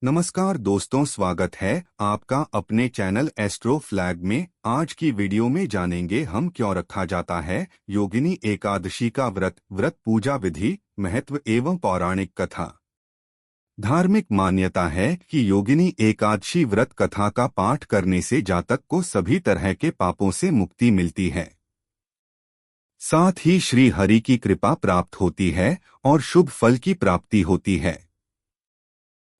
नमस्कार दोस्तों, स्वागत है आपका अपने चैनल एस्ट्रो फ्लैग में। आज की वीडियो में जानेंगे हम क्यों रखा जाता है योगिनी एकादशी का व्रत पूजा विधि, महत्व एवं पौराणिक कथा। धार्मिक मान्यता है कि योगिनी एकादशी व्रत कथा का पाठ करने से जातक को सभी तरह के पापों से मुक्ति मिलती है, साथ ही श्री हरि की कृपा प्राप्त होती है और शुभ फल की प्राप्ति होती है।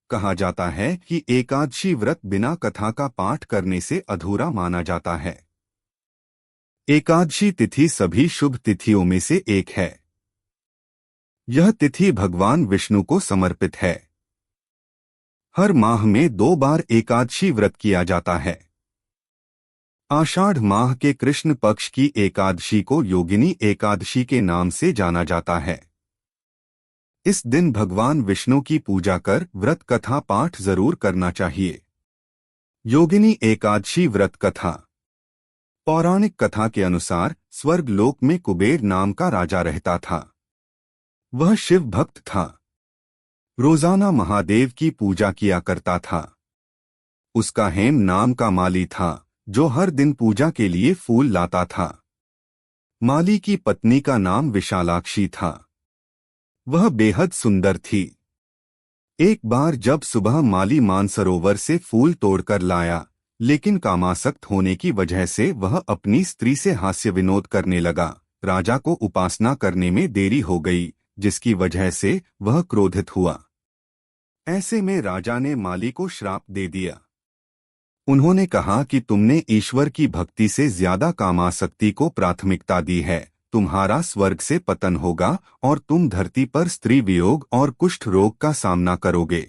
कहा जाता है कि एकादशी व्रत बिना कथा का पाठ करने से अधूरा माना जाता है। एकादशी तिथि सभी शुभ तिथियों में से एक है। यह तिथि भगवान विष्णु को समर्पित है। हर माह में 2 बार एकादशी व्रत किया जाता है। आषाढ़ माह के कृष्ण पक्ष की एकादशी को योगिनी एकादशी के नाम से जाना जाता है। इस दिन भगवान विष्णु की पूजा कर व्रत कथा पाठ जरूर करना चाहिए। योगिनी एकादशी व्रत कथा। पौराणिक कथा के अनुसार स्वर्ग लोक में कुबेर नाम का राजा रहता था। वह शिव भक्त था। रोजाना महादेव की पूजा किया करता था। उसका हेम नाम का माली था, जो हर दिन पूजा के लिए फूल लाता था। माली की पत्नी का नाम विशालाक्षी था। वह बेहद सुंदर थी। एक बार जब सुबह माली मानसरोवर से फूल तोड़कर लाया, लेकिन कामासक्त होने की वजह से वह अपनी स्त्री से हास्य विनोद करने लगा। राजा को उपासना करने में देरी हो गई, जिसकी वजह से वह क्रोधित हुआ। ऐसे में राजा ने माली को श्राप दे दिया। उन्होंने कहा कि तुमने ईश्वर की भक्ति से ज्यादा कामासक्ति को प्राथमिकता दी है। तुम्हारा स्वर्ग से पतन होगा और तुम धरती पर स्त्री वियोग और कुष्ठ रोग का सामना करोगे।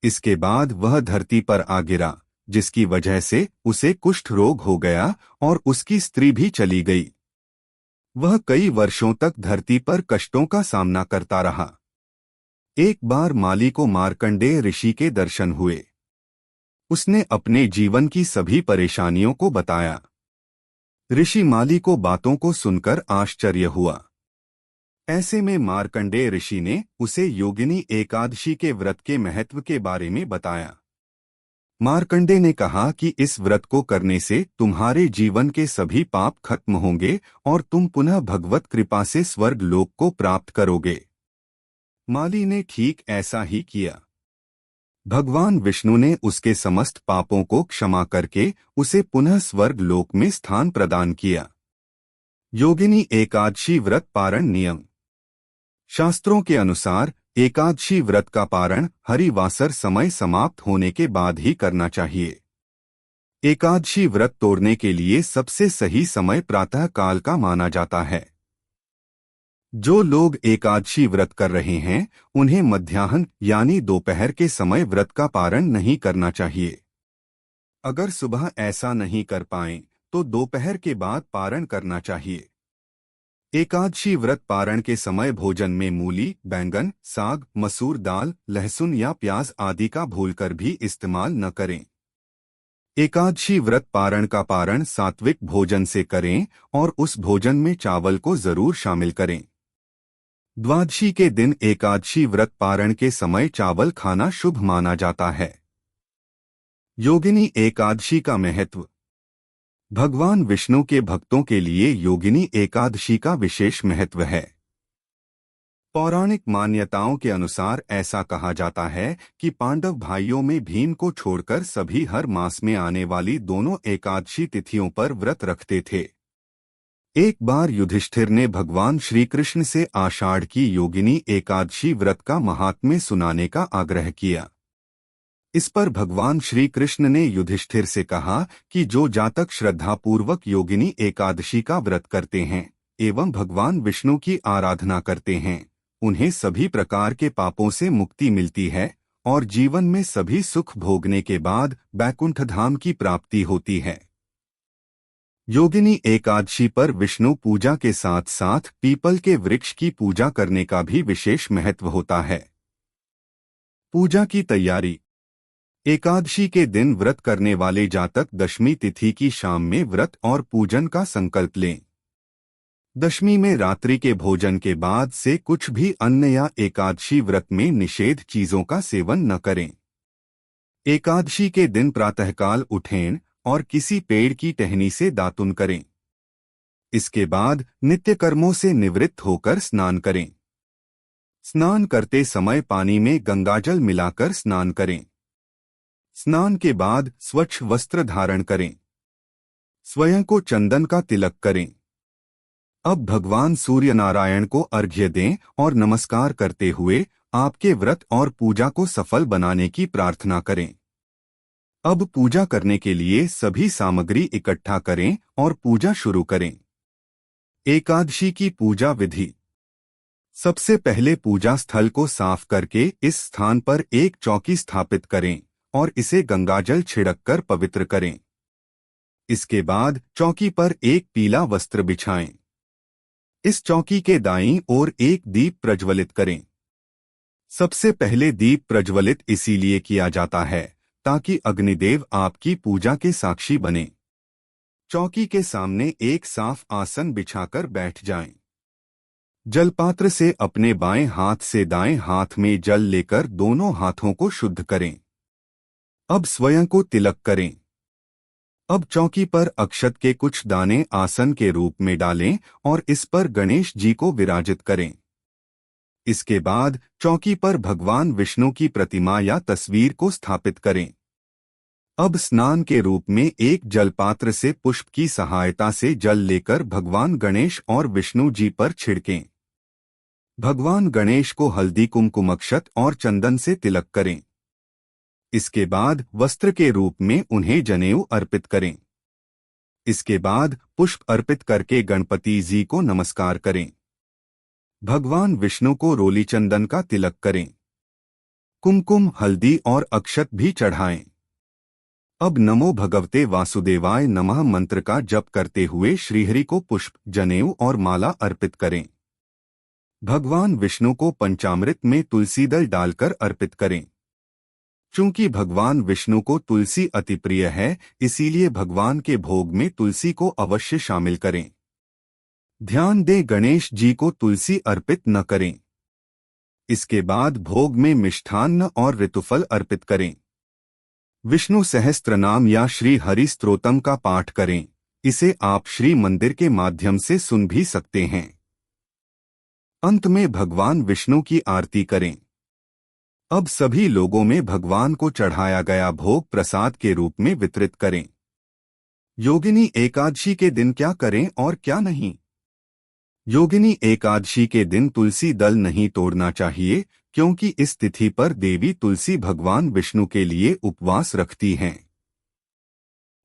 इसके बाद वह धरती पर आ गिरा, जिसकी वजह से उसे कुष्ठ रोग हो गया और उसकी स्त्री भी चली गई। वह कई वर्षों तक धरती पर कष्टों का सामना करता रहा। एक बार माली को मार्कंडेय ऋषि के दर्शन हुए। उसने अपने जीवन की सभी परेशानियों को बताया। ऋषि माली को बातों को सुनकर आश्चर्य हुआ। ऐसे में मार्कंडेय ऋषि ने उसे योगिनी एकादशी के व्रत के महत्व के बारे में बताया। मार्कंडेय ने कहा कि इस व्रत को करने से तुम्हारे जीवन के सभी पाप खत्म होंगे और तुम पुनः भगवत कृपा से स्वर्ग लोक को प्राप्त करोगे। माली ने ठीक ऐसा ही किया। भगवान विष्णु ने उसके समस्त पापों को क्षमा करके उसे पुनः स्वर्ग लोक में स्थान प्रदान किया। योगिनी एकादशी व्रत पारण नियम। शास्त्रों के अनुसार एकादशी व्रत का पारण हरिवासर समय समाप्त होने के बाद ही करना चाहिए। एकादशी व्रत तोड़ने के लिए सबसे सही समय प्रातः काल का माना जाता है। जो लोग एकादशी व्रत कर रहे हैं, उन्हें मध्याह्न यानी दोपहर के समय व्रत का पारण नहीं करना चाहिए। अगर सुबह ऐसा नहीं कर पाएं, तो दोपहर के बाद पारण करना चाहिए। एकादशी व्रत पारण के समय भोजन में मूली, बैंगन, साग, मसूर दाल, लहसुन या प्याज आदि का भूलकर भी इस्तेमाल न करें। एकादशी व्रत पारण का पारण सात्विक भोजन से करें और उस भोजन में चावल को जरूर शामिल करें। द्वादशी के दिन एकादशी व्रत पारण के समय चावल खाना शुभ माना जाता है। योगिनी एकादशी का महत्व। भगवान विष्णु के भक्तों के लिए योगिनी एकादशी का विशेष महत्व है। पौराणिक मान्यताओं के अनुसार ऐसा कहा जाता है कि पांडव भाइयों में भीम को छोड़कर सभी हर मास में आने वाली दोनों एकादशी तिथियों पर व्रत रखते थे। एक बार युधिष्ठिर ने भगवान श्री कृष्ण से आषाढ़ की योगिनी एकादशी व्रत का महात्म्य सुनाने का आग्रह किया। इस पर भगवान श्री कृष्ण ने युधिष्ठिर से कहा कि जो जातक श्रद्धापूर्वक योगिनी एकादशी का व्रत करते हैं एवं भगवान विष्णु की आराधना करते हैं, उन्हें सभी प्रकार के पापों से मुक्ति मिलती है और जीवन में सभी सुख भोगने के बाद बैकुंठ धाम की प्राप्ति होती है। योगिनी एकादशी पर विष्णु पूजा के साथ साथ पीपल के वृक्ष की पूजा करने का भी विशेष महत्व होता है। पूजा की तैयारी। एकादशी के दिन व्रत करने वाले जातक दशमी तिथि की शाम में व्रत और पूजन का संकल्प लें। दशमी में रात्रि के भोजन के बाद से कुछ भी अन्न या एकादशी व्रत में निषेध चीजों का सेवन न करें। एकादशी के दिन प्रातःकाल उठें और किसी पेड़ की टहनी से दातुन करें। इसके बाद नित्य कर्मों से निवृत्त होकर स्नान करें। स्नान करते समय पानी में गंगाजल मिलाकर स्नान करें। स्नान के बाद स्वच्छ वस्त्र धारण करें। स्वयं को चंदन का तिलक करें। अब भगवान सूर्य नारायण को अर्घ्य दें और नमस्कार करते हुए आपके व्रत और पूजा को सफल बनाने की प्रार्थना करें। अब पूजा करने के लिए सभी सामग्री इकट्ठा करें और पूजा शुरू करें। एकादशी की पूजा विधि। सबसे पहले पूजा स्थल को साफ करके इस स्थान पर एक चौकी स्थापित करें और इसे गंगाजल छिड़ककर पवित्र करें। इसके बाद चौकी पर एक पीला वस्त्र बिछाएं। इस चौकी के दाईं ओर एक दीप प्रज्वलित करें। सबसे पहले दीप प्रज्वलित इसीलिए किया जाता है ताकि अग्निदेव आपकी पूजा के साक्षी बने। चौकी के सामने एक साफ आसन बिछाकर बैठ जाएं। जलपात्र से अपने बाएं हाथ से दाएं हाथ में जल लेकर दोनों हाथों को शुद्ध करें। अब स्वयं को तिलक करें। अब चौकी पर अक्षत के कुछ दाने आसन के रूप में डालें और इस पर गणेश जी को विराजित करें। इसके बाद चौकी पर भगवान विष्णु की प्रतिमा या तस्वीर को स्थापित करें। अब स्नान के रूप में एक जलपात्र से पुष्प की सहायता से जल लेकर भगवान गणेश और विष्णु जी पर छिड़कें। भगवान गणेश को हल्दी कुमकुम अक्षत और चंदन से तिलक करें। इसके बाद वस्त्र के रूप में उन्हें जनेऊ अर्पित करें। इसके बाद पुष्प अर्पित करके गणपति जी को नमस्कार करें। भगवान विष्णु को रोली चंदन का तिलक करें। कुमकुम, हल्दी और अक्षत भी चढ़ाएं। अब नमो भगवते वासुदेवाय नमः मंत्र का जप करते हुए श्रीहरि को पुष्प, जनेऊ और माला अर्पित करें। भगवान विष्णु को पंचामृत में तुलसी दल डालकर अर्पित करें। चूंकि भगवान विष्णु को तुलसी अति प्रिय है, इसीलिए भगवान के भोग में तुलसी को अवश्य शामिल करें। ध्यान दें, गणेश जी को तुलसी अर्पित न करें। इसके बाद भोग में मिष्ठान्न और ऋतुफल अर्पित करें। विष्णु सहस्त्रनाम या श्री हरि स्तोत्रम का पाठ करें। इसे आप श्री मंदिर के माध्यम से सुन भी सकते हैं। अंत में भगवान विष्णु की आरती करें। अब सभी लोगों में भगवान को चढ़ाया गया भोग प्रसाद के रूप में वितरित करें। योगिनी एकादशी के दिन क्या करें और क्या नहीं। योगिनी एकादशी के दिन तुलसी दल नहीं तोड़ना चाहिए, क्योंकि इस तिथि पर देवी तुलसी भगवान विष्णु के लिए उपवास रखती हैं।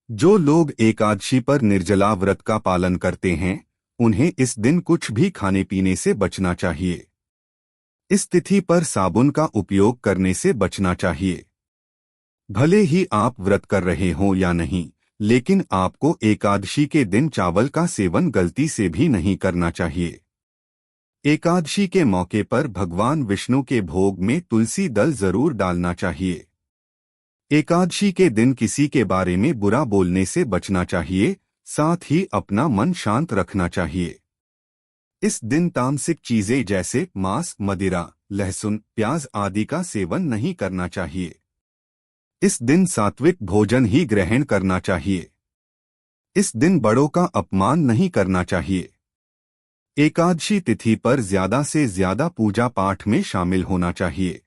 जो लोग एकादशी पर निर्जला व्रत का पालन करते हैं, उन्हें इस दिन कुछ भी खाने पीने से बचना चाहिए। इस तिथि पर साबुन का उपयोग करने से बचना चाहिए। भले ही आप व्रत कर रहे हों या नहीं, लेकिन आपको एकादशी के दिन चावल का सेवन गलती से भी नहीं करना चाहिए। एकादशी के मौके पर भगवान विष्णु के भोग में तुलसी दल जरूर डालना चाहिए। एकादशी के दिन किसी के बारे में बुरा बोलने से बचना चाहिए, साथ ही अपना मन शांत रखना चाहिए। इस दिन तामसिक चीजें जैसे मांस, मदिरा, लहसुन, प्याज आदि का सेवन नहीं करना चाहिए। इस दिन सात्विक भोजन ही ग्रहण करना चाहिए। इस दिन बड़ों का अपमान नहीं करना चाहिए। एकादशी तिथि पर ज्यादा से ज्यादा पूजा पाठ में शामिल होना चाहिए।